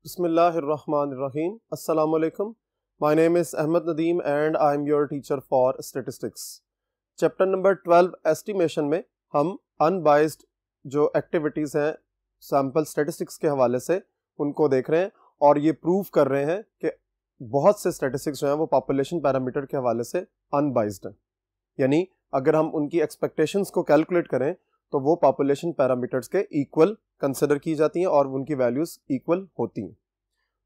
Bismillahirrahmanirrahim. Assalamu alaikum. My name is Ahmed Nadeem and I am your teacher for statistics. Chapter number 12 estimation में हम unbiased जो activities हैं sample statistics के हवाले से उनको देख रहे हैं और ये prove कर रहे हैं कि बहुत से statistics जो हैं वो population parameter के हवाले से unbiased हैं. यानी अगर हम उनकी expectations को calculate करें तो वो पॉपुलेशन पैरामीटर्स के इक्वल कंसिडर की जाती हैं और उनकी वैल्यूज इक्वल होती हैं.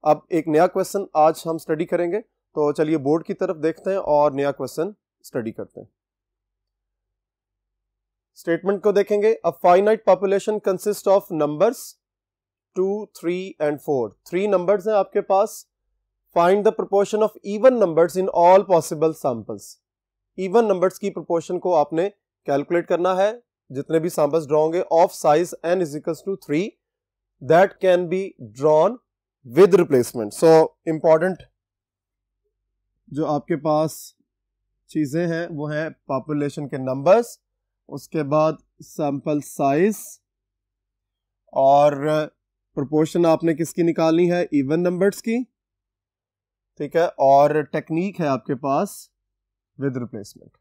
अब एक नया क्वेश्चन आज हम स्टडी करेंगे, तो चलिए बोर्ड की तरफ देखते हैं और नया क्वेश्चन स्टडी करते हैं. स्टेटमेंट को देखेंगे. A finite population consist of numbers 2, 3 and 4. 3 numbers हैं आपके पास. Find the proportion of even numbers in all possible samples. Even numbers की प्रोपोर्शन को आपने कैलकुलेट करना है जितने भी सैंपल्स ड्रॉ होंगे of size n is equals to 3 that can be drawn with replacement. So important जो आपके पास चीजें हैं वो है पॉपुलेशन के नंबर्स, उसके बाद सैंपल साइज और प्रोपोर्शन आपने किसकी निकालनी है, इवन नंबर्स की. ठीक है, और टेक्निक है आपके पास विद रिप्लेसमेंट.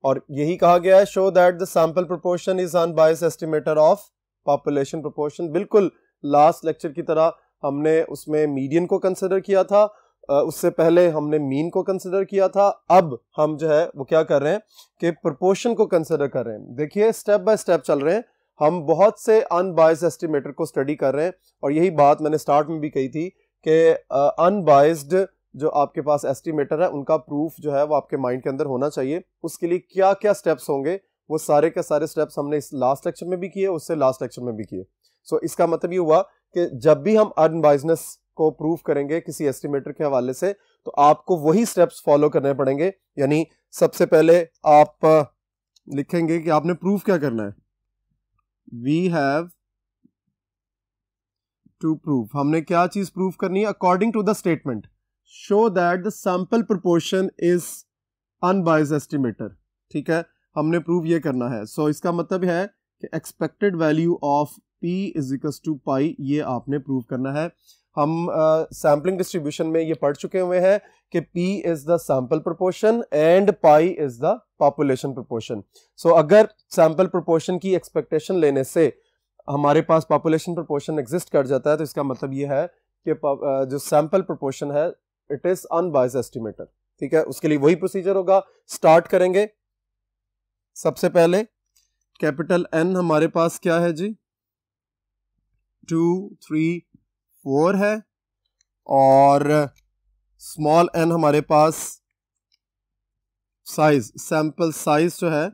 और यही कहा गया है show that the sample proportion is unbiased estimator of population proportion. बिल्कुल लास्ट लेक्चर की तरह हमने उसमें मीडियन को कंसिडर किया था, उससे पहले हमने मीन को कंसिडर किया था. अब हम जो है वो क्या कर रहे हैं कि प्रोपोर्शन को कंसिडर कर रहे हैं. देखिए स्टेप बाय स्टेप चल रहे हैं. हम बहुत से अनबायस्ड एस्टिमेटर को स्टडी कर रहे हैं और यही बात मैंने स्टार्ट में भी कही थी कि अनबायस्ड जो आपके पास एस्टिमेटर है उनका प्रूफ जो है वो आपके माइंड के अंदर होना चाहिए. उसके लिए क्या क्या स्टेप्स होंगे वो सारे के सारे स्टेप्स हमने इस लास्ट लेक्चर में भी किए, उससे लास्ट लेक्चर में भी किए. सो इसका मतलब ये हुआ कि जब भी हम अनबायस्डनेस को प्रूफ करेंगे किसी एस्टिमेटर के हवाले से तो आपको वही स्टेप्स फॉलो करने पड़ेंगे. यानी सबसे पहले आप लिखेंगे कि आपने प्रूफ क्या करना है. We have to proof. हमने क्या चीज प्रूफ करनी है. According to the statement show that the sample proportion is unbiased estimator. ठीक है, हमने प्रूव ये करना है. सो इसका मतलब है कि expected value of p is equals to pi, ये आपने प्रूव करना है. हम सैम्पलिंग डिस्ट्रीब्यूशन में ये पढ़ चुके हुए हैं कि p is the sample proportion and pi is the population proportion. So अगर सैंपल प्रोपोर्शन की एक्सपेक्टेशन लेने से हमारे पास पॉपुलेशन प्रोपोर्शन एग्जिस्ट कर जाता है तो इसका मतलब ये है कि जो सैंपल प्रोपोर्शन है इट इज अनबायस्ड एस्टिमेटर. ठीक है, उसके लिए वही प्रोसीजर होगा. स्टार्ट करेंगे. सबसे पहले कैपिटल N हमारे पास क्या है जी, 2, 3, 4 है और स्मॉल n हमारे पास साइज, सैंपल साइज जो है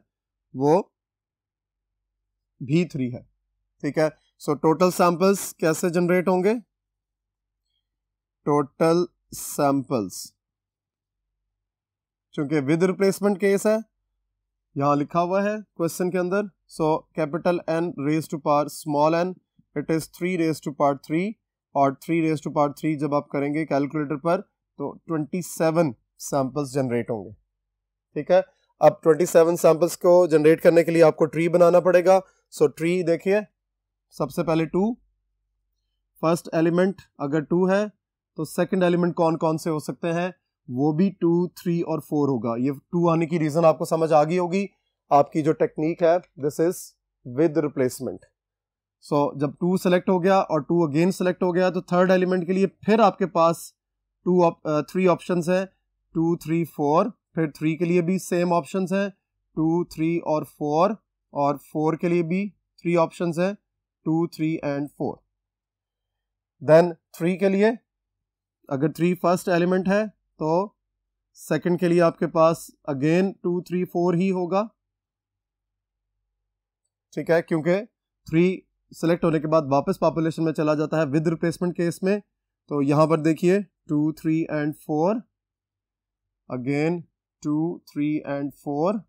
वो भी 3 है. ठीक है, सो टोटल सैंपल्स कैसे जनरेट होंगे. टोटल सैंपल्स चूंकि विद रिप्लेसमेंट केस है यहां लिखा हुआ है क्वेश्चन के अंदर. So capital N raise to power small n it is 3 raise to power 3 और 3 रेज टू पावर 3 जब आप करेंगे कैलकुलेटर पर तो 27 सैंपल्स जनरेट होंगे. ठीक है, अब 27 सैंपल्स को जनरेट करने के लिए आपको ट्री बनाना पड़ेगा. सो ट्री देखिए, सबसे पहले 2, फर्स्ट एलिमेंट अगर 2 है तो सेकंड एलिमेंट कौन कौन से हो सकते हैं, वो भी 2, 3 और 4 होगा. ये 2 आने की रीजन आपको समझ आ गई होगी. आपकी जो टेक्निक है दिस इज विद रिप्लेसमेंट. सो जब 2 सेलेक्ट हो गया और 2 अगेन सेलेक्ट हो गया तो थर्ड एलिमेंट के लिए फिर आपके पास 3 ऑप्शंस हैं, 2, 3, 4. फिर 3 के लिए भी सेम ऑप्शंस हैं, 2, 3 और 4. और 4 के लिए भी 3 ऑप्शंस हैं, 2, 3 एंड 4. देन 3 के लिए अगर 3 फर्स्ट एलिमेंट है तो सेकंड के लिए आपके पास अगेन 2, 3, 4 ही होगा. ठीक है, क्योंकि 3 सेलेक्ट होने के बाद वापस पॉपुलेशन में चला जाता है विद रिप्लेसमेंट केस में. तो यहां पर देखिए 2, 3 and 4, again 2, 3 and 4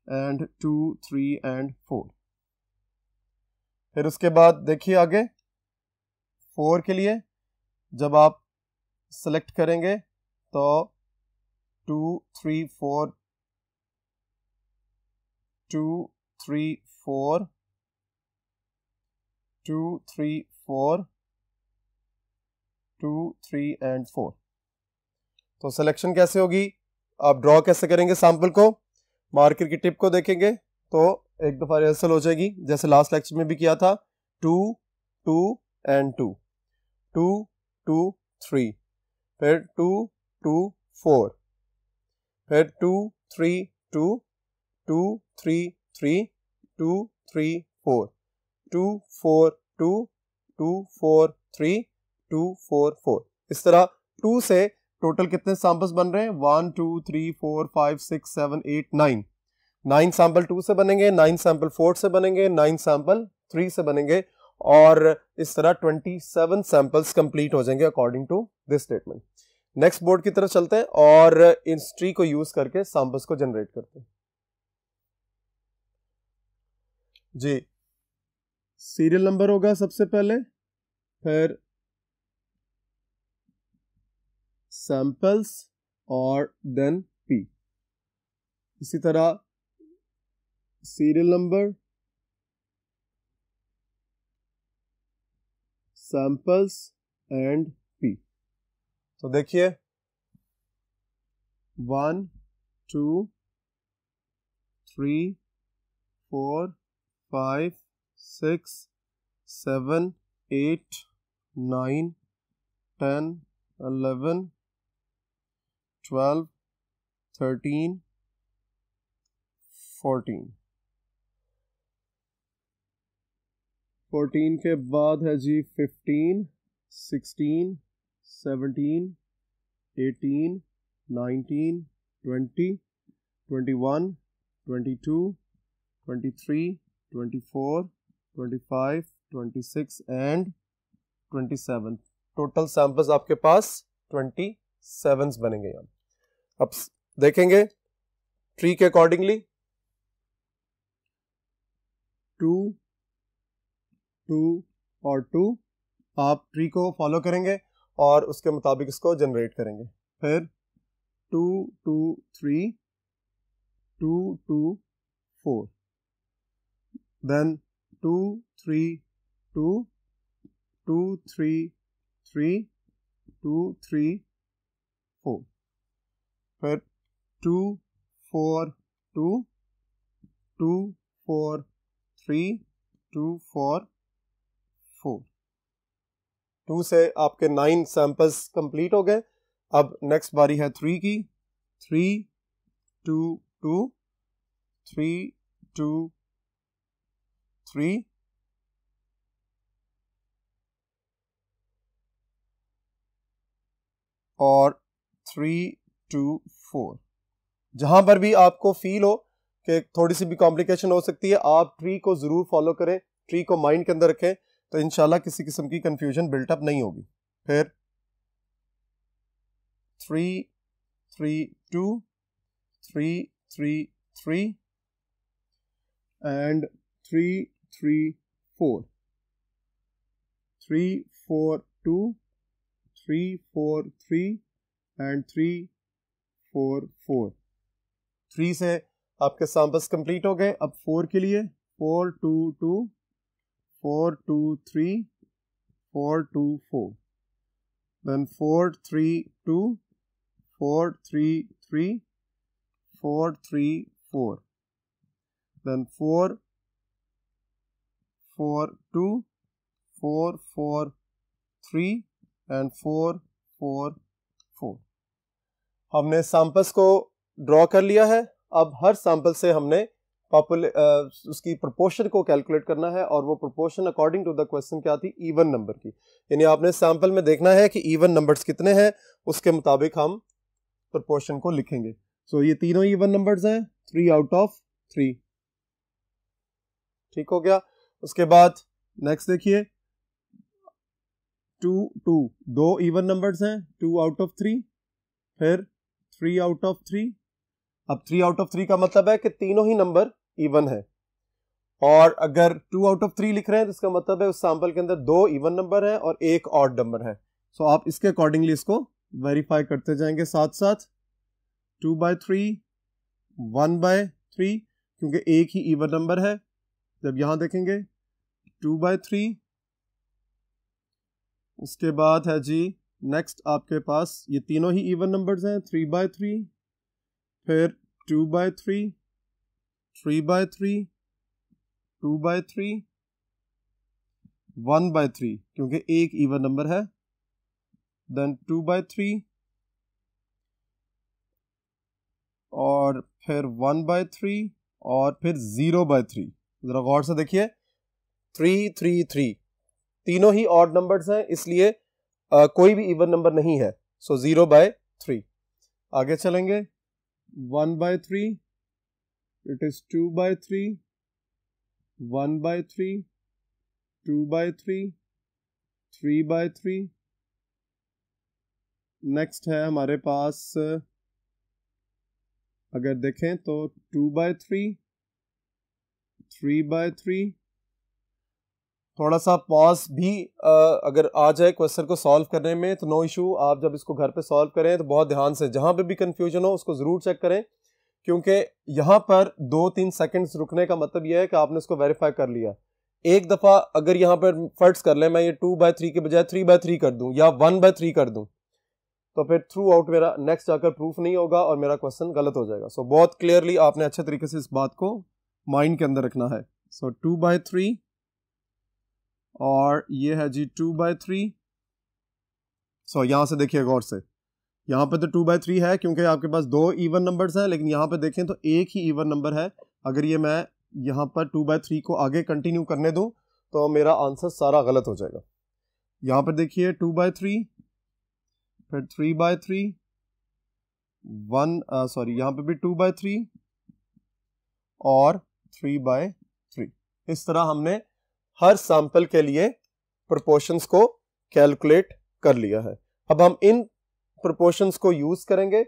and 2, 3 and 4. फिर उसके बाद देखिए आगे 4 के लिए जब आप सेलेक्ट करेंगे तो 2, 3, 4, 2, 3, 4, 2, 3, 4 2, 3 and 4। तो सिलेक्शन कैसे होगी, आप ड्रॉ कैसे करेंगे सैंपल को, मार्कर की टिप को देखेंगे तो एक दफ़ा रिहर्सल हो जाएगी, जैसे लास्ट लेक्चर में भी किया था। 2, 2 and 2, 2, 2, 3, फिर 2, 2, 4, फिर 2, 3, 2, 2, 3, 3, 2, 3, 4, 2, 4, 2, 2, 4, 3, 2, 4, 4। इस तरह 2 से टोटल कितने सैंपल्स बन रहे हैं, 1, 2, 3, 4, 5, 6, 7, 8, 9। 9 सैंपल 2 से बनेंगे, 9 सैंपल 4 से बनेंगे, 9 सैंपल 3 से बनेंगे, और इस तरह 27 सैंपल्स कंप्लीट हो जाएंगे according to this statement. Next board की तरफ चलते हैं और इस ट्री को यूज करके सैंपल्स को जनरेट करते हैं। जी, सीरियल नंबर होगा सबसे पहले, फिर सैंपल्स और देन पी। इसी तरह serial number, samples and P. तो देखिए 1, 2, 3, 4, 5, 6, 7, 8, 9, 10, 11, 12, 13, 14। 14 के बाद है जी 15, 16, 17, 18, 19, 20, 21, 22, 23, 24, 25, 26 एंड 27। टोटल सैंपल्स आपके पास 27 बनेंगे। यहाँ अब देखेंगे ट्री के अकॉर्डिंगली 2, 2 और 2 आप ट्री को फॉलो करेंगे और उसके मुताबिक इसको जनरेट करेंगे। फिर 2, 2, 3, 2, 2, 4, देन 2, 3, 2, 2, 3, 3, 2, 3, 4, फिर 2, 4, 2, 2, 4, 3, 2, 4, 4। 2 से आपके 9 सैंपल्स कंप्लीट हो गए। अब नेक्स्ट बारी है 3 की। 3, 2, 2, 3, 2, 3, और 3, 2, 4। जहां पर भी आपको फील हो कि थोड़ी सी भी कॉम्प्लिकेशन हो सकती है, आप ट्री को जरूर फॉलो करें, ट्री को माइंड के अंदर रखें, तो इंशाल्लाह किसी किस्म की कंफ्यूजन बिल्टअप नहीं होगी। फिर 3, 3, 2, 3, 3, 3 एंड 3, 3, 4, 3, 4, 2, 3, 4, 3 एंड 3, 4, 4। 3 से आपके सैंपल्स कंप्लीट हो गए। अब 4 के लिए 4, 2, 2, 4, 2, 3, 4, 2, 4, then 4, 3, 2, 4, 3, 3, 4, 3, 4, then 4, 4, 2, 4, 4, 3 and 4, 4, 4। हमने सैंपल्स को ड्रॉ कर लिया है। अब हर सैंपल से हमने उसकी प्रोपोर्शन को कैलकुलेट करना है, और वो proportion according to the question क्या थी, इवन नंबर की। यानी आपने सैंपल में देखना है कि इवन नंबर्स कितने हैं, उसके मुताबिक हम प्रोपोर्शन को लिखेंगे। सो ये तीनों इवन नंबर्स हैं, 3 out of 3। ठीक हो गया। उसके बाद नेक्स्ट देखिए 2, 2 दो इवन नंबर्स हैं, 2 out of 3, फिर 3 out of 3। अब 3 out of 3 का मतलब है कि तीनों ही नंबर इवन है, और अगर 2 out of 3 लिख रहे हैं तो इसका मतलब है उस सैंपल के अंदर 2 इवन नंबर है और 1 ऑड नंबर है। सो आप इसके अकॉर्डिंगली इसको वेरीफाई करते जाएंगे साथ साथ। 2/3, 1/3, क्योंकि एक ही इवन नंबर है। जब यहां देखेंगे 2/3, उसके बाद है जी नेक्स्ट आपके पास ये तीनों ही इवन नंबर्स हैं, 3/3, फिर 2/3, 3/3, 2/3, 1/3 क्योंकि एक इवन नंबर है, देन 2/3 और फिर 1/3 और फिर 0/3। जरा गौर से देखिए, 3, 3, 3 तीनों ही ऑड नंबर्स हैं, इसलिए कोई भी इवन नंबर नहीं है, सो 0/3। आगे चलेंगे, 1/3, इट इज 2/3, 1/3, 2/3, 3/3। नेक्स्ट है हमारे पास, अगर देखें तो 2/3, 3/3। थोड़ा सा पॉज भी अगर आ जाए क्वेश्चन को सॉल्व करने में तो नो इशू, आप जब इसको घर पे सॉल्व करें तो बहुत ध्यान से, जहां पे भी कंफ्यूजन हो उसको जरूर चेक करें, क्योंकि यहाँ पर 2-3 सेकंड्स रुकने का मतलब यह है कि आपने इसको वेरीफाई कर लिया। एक दफा अगर यहाँ पर फर्ज कर ले मैं ये 2/3 के बजाय 3/3 कर दूं या 1/3 कर दूं, तो फिर थ्रू आउट मेरा नेक्स्ट जाकर प्रूफ नहीं होगा और मेरा क्वेश्चन गलत हो जाएगा। सो बहुत क्लियरली आपने अच्छे तरीके से इस बात को माइंड के अंदर रखना है। सो 2/3 और ये है जी 2/3। सो यहां से देखिए गौर से, यहाँ पे तो 2/3 है क्योंकि आपके पास दो इवन नंबर्स हैं, लेकिन यहाँ पे देखें तो एक ही इवन नंबर है। अगर ये मैं यहाँ पर 2/3 को आगे कंटिन्यू करने दूं तो मेरा आंसर सारा गलत हो जाएगा। यहाँ पर देखिए 2/3, फिर 3/3, यहाँ पे भी 2/3 और 3/3। इस तरह हमने हर सैंपल के लिए प्रोपोर्शंस को कैलकुलेट कर लिया है। अब हम इन प्रोपोर्शंस को यूज करेंगे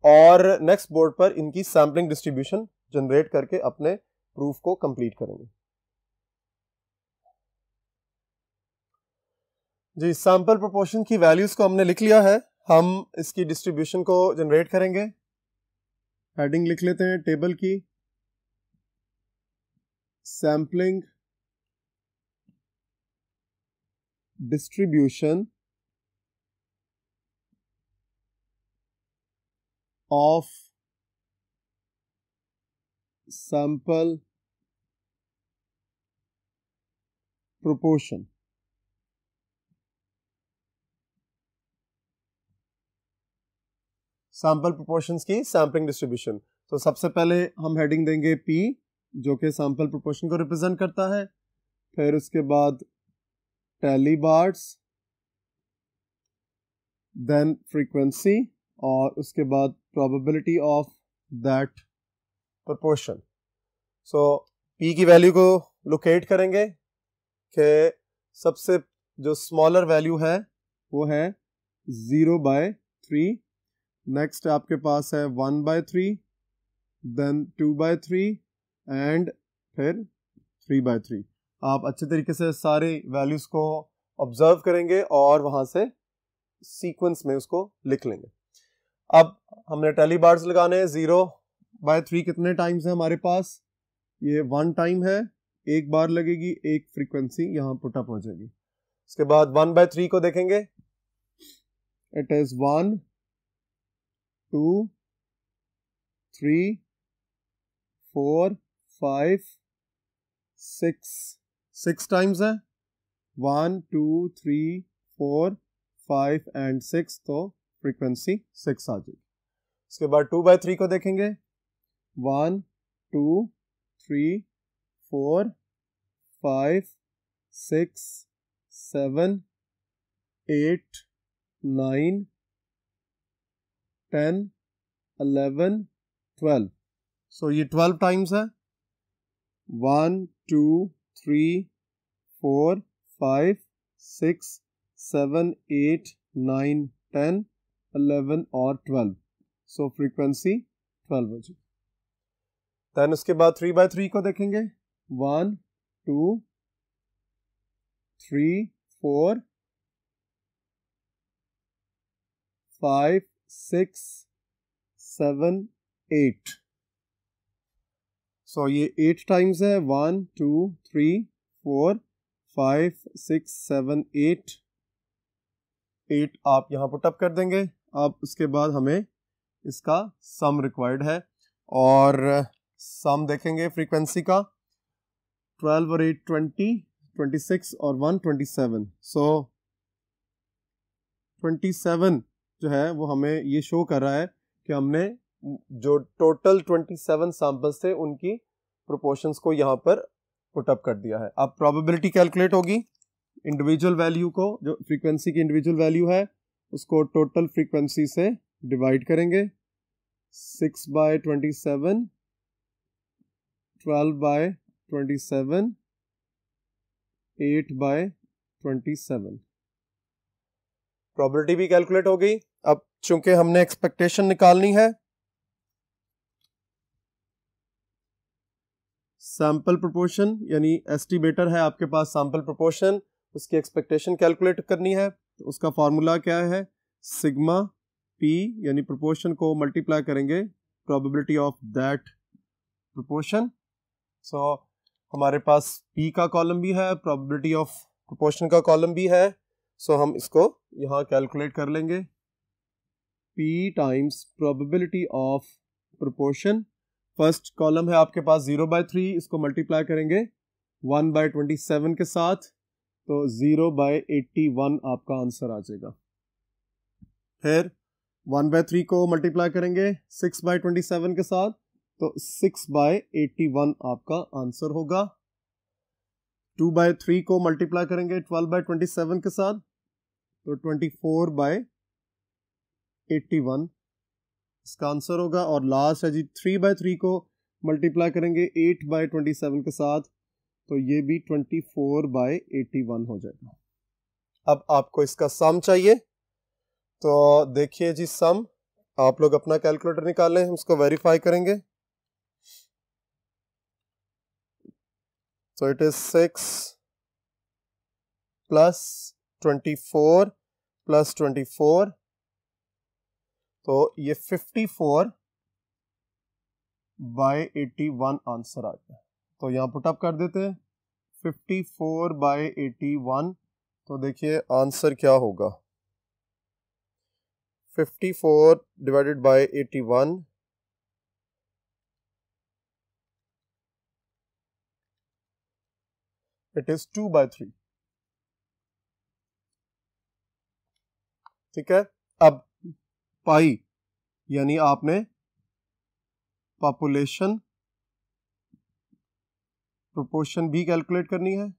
और नेक्स्ट बोर्ड पर इनकी सैम्पलिंग डिस्ट्रीब्यूशन जनरेट करके अपने प्रूफ को कंप्लीट करेंगे। जी, सैंपल प्रोपोर्शन की वैल्यूज को हमने लिख लिया है, हम इसकी डिस्ट्रीब्यूशन को जनरेट करेंगे। हेडिंग लिख लेते हैं टेबल की, sampling distribution of sample proportion। Sample proportions की सैम्पलिंग डिस्ट्रीब्यूशन। तो सबसे पहले हम हेडिंग देंगे P, जो कि सैंपल प्रोपोर्शन को रिप्रेजेंट करता है। फिर उसके बाद टैली बार्स, देन फ्रीक्वेंसी और उसके बाद probability of that proportion. So P की वैल्यू को लोकेट करेंगे कि सबसे जो स्मॉलर वैल्यू है वो है 0/3। नेक्स्ट आपके पास है 1/3, देन 2/3 एंड फिर 3/3। आप अच्छे तरीके से सारे वैल्यूज को ऑब्जर्व करेंगे और वहां से सीक्वेंस में उसको लिख लेंगे। अब हमने टैली बार्स लगाने हैं। 0/3 कितने टाइम्स है हमारे पास? ये 1 टाइम है, एक बार लगेगी, एक फ्रीक्वेंसी यहां पुटअप हो जाएगी। उसके बाद 1/3 को देखेंगे, इट इज 1, 2, 3, 4, 5, 6 टाइम्स है। 1, 2, 3, 4, 5 एंड 6, तो फ्रीक्वेंसी 6 आ जाएगी। उसके बाद 2/3 को देखेंगे, 1, 2, 3, 4, 5, 6, 7, 8, 9, 10, 11, 12। सो ये 12 टाइम्स है। 1, 2, 3, 4, 5, 6, 7, 8, 9, 10, 11 और 12। सो फ्रीक्वेंसी 12 हो जाएगी। देन उसके बाद 3/3 को देखेंगे, 1, 2, 3, 4, 5, 6, 7, 8। सो ये 8 टाइम्स है। 1, 2, 3, 4, 5, 6, 7, 8। 8 आप यहाँ पुट अप कर देंगे। अब उसके बाद हमें इसका सम रिक्वायर्ड है और सम देखेंगे फ्रीक्वेंसी का 12 और 8 20, 26 और 1 27। सो 27 जो है वो हमें ये शो कर रहा है कि हमने जो टोटल 27 सैंपल्स थे उनकी प्रोपोर्शंस को यहाँ पर पुट अप कर दिया है। अब प्रोबेबिलिटी कैलकुलेट होगी, इंडिविजुअल वैल्यू को, जो फ्रीक्वेंसी की इंडिविजुअल वैल्यू है उसको टोटल फ्रीक्वेंसी से डिवाइड करेंगे। 6 बाय 27, 12 बाय 27, 8 बाय 27। प्रोबेबिलिटी भी कैलकुलेट हो गई। अब चूंकि हमने एक्सपेक्टेशन निकालनी है, सैंपल प्रोपोर्शन यानी एस्टिमेटर है आपके पास सैंपल प्रोपोर्शन, उसकी एक्सपेक्टेशन कैलकुलेट करनी है। तो उसका फार्मूला क्या है, सिग्मा पी यानी प्रोपोर्शन को मल्टीप्लाई करेंगे प्रोबेबिलिटी ऑफ दैट प्रोपोर्शन। सो हमारे पास पी का कॉलम भी है, प्रोबेबिलिटी ऑफ प्रोपोर्शन का कॉलम भी है। सो हम इसको यहाँ कैलकुलेट कर लेंगे, P times probability of proportion. First column है आपके पास 0/3, इसको मल्टीप्लाई करेंगे 1/27 के साथ, तो 0/81 आपका आंसर आ जाएगा। फिर 1/3 को मल्टीप्लाई करेंगे 6/27 के साथ, तो 6/81 आपका आंसर होगा। 2/3 को मल्टीप्लाई करेंगे 12/27 के साथ, तो 24/81 इसका आंसर होगा। और लास्ट है जी 3/3 को मल्टीप्लाई करेंगे 8/27 के साथ, तो ये भी 24/81 हो जाएगा। अब आपको इसका सम चाहिए, तो देखिए जी सम, आप लोग अपना कैलकुलेटर निकालें, हम इसको वेरीफाई करेंगे। So it is 6 plus 24 plus 24, तो ये 54/81 आंसर आ गया। तो यहाँ पुट अप कर देते हैं 54/81। तो देखिए आंसर क्या होगा, 54 डिवाइडेड बाय 81, इट इज 2/3। ठीक है। अब पाई यानी आपने पॉपुलेशन प्रोपोर्शन भी कैलकुलेट करनी है,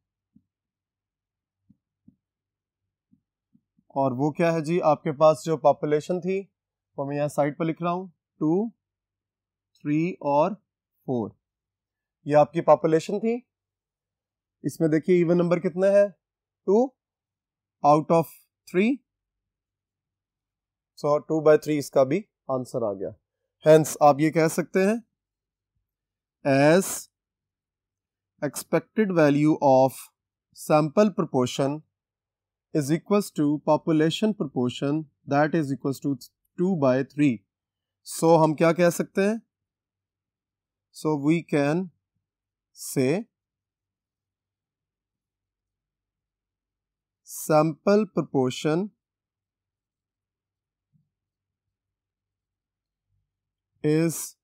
और वो क्या है जी, आपके पास जो पॉपुलेशन थी वो मैं यहाँ साइड पर लिख रहा हूं, 2, 3 और 4, ये आपकी पॉपुलेशन थी। इसमें देखिए इवन नंबर कितना है, 2 आउट ऑफ 3, सो 2/3 इसका भी आंसर आ गया। हेंस आप ये कह सकते हैं, as expected value of sample proportion is equals to population proportion that is equals to 2/3. So हम क्या कह सकते हैं, so we can say sample proportion is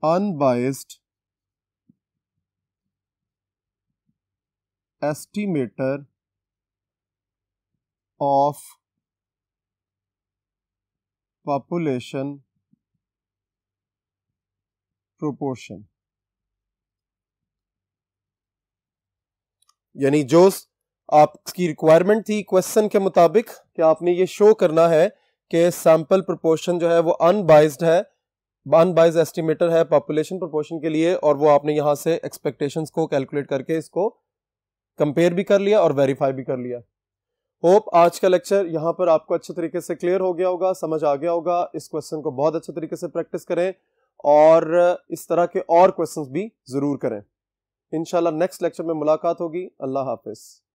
unbiased estimator of population proportion। यानी जो आपकी रिक्वायरमेंट थी क्वेश्चन के मुताबिक कि आपने ये शो करना है कि सैंपल प्रोपोर्शन जो है वो अनबाइज्ड है, अनबाइज्ड एस्टिमेटर है पॉपुलेशन प्रोपोर्शन के लिए, और वो आपने यहां से एक्सपेक्टेशंस को कैलकुलेट करके इसको कंपेयर भी कर लिया और वेरीफाई भी कर लिया। होप आज का लेक्चर यहाँ पर आपको अच्छे तरीके से क्लियर हो गया होगा, समझ आ गया होगा। इस क्वेश्चन को बहुत अच्छे तरीके से प्रैक्टिस करें और इस तरह के और क्वेश्चंस भी जरूर करें। इंशाल्लाह नेक्स्ट लेक्चर में मुलाकात होगी। अल्लाह हाफिज।